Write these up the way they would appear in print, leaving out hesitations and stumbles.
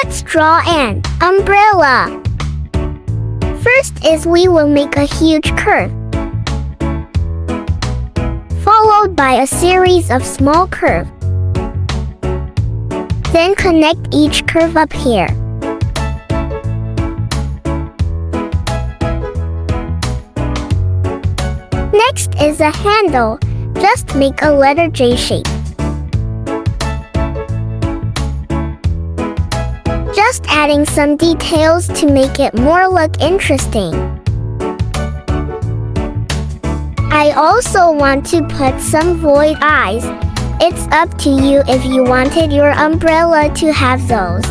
Let's draw an umbrella. First is we will make a huge curve, followed by a series of small curves. Then connect each curve up here. Next is a handle. Just make a letter J shape. Just adding some details to make it more look interesting. I also want to put some void eyes. It's up to you if you wanted your umbrella to have those.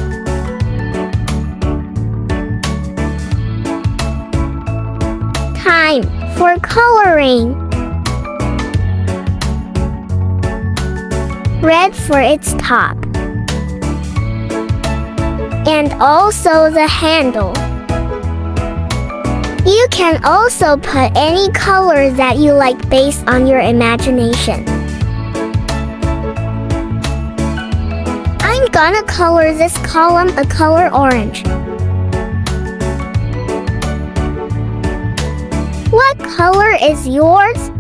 Time for coloring. Red for its top. And also the handle. You can also put any color that you like based on your imagination. I'm gonna color this column a color orange. What color is yours?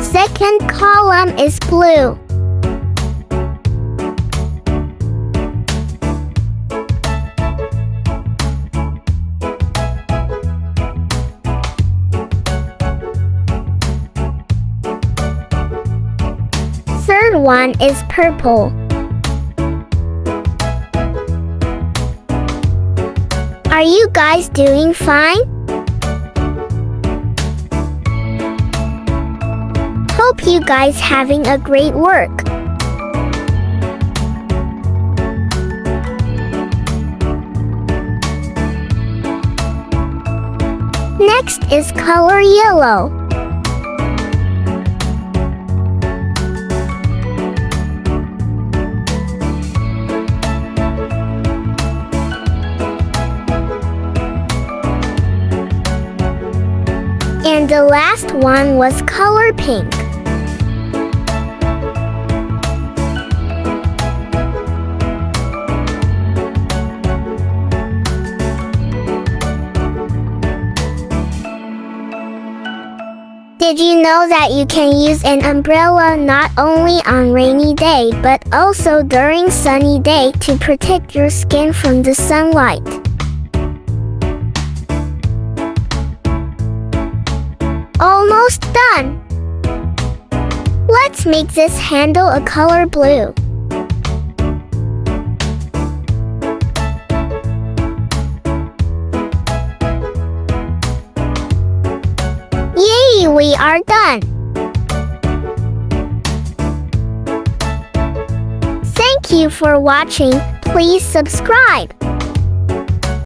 Second column is blue. Third one is purple. Are you guys doing fine? Hope you guys having a great work. Next is color yellow. And the last one was color pink. Did you know that you can use an umbrella not only on rainy day but also during sunny day to protect your skin from the sunlight? Almost done! Let's make this handle a color blue. Yay, we are done! Thank you for watching. Please subscribe.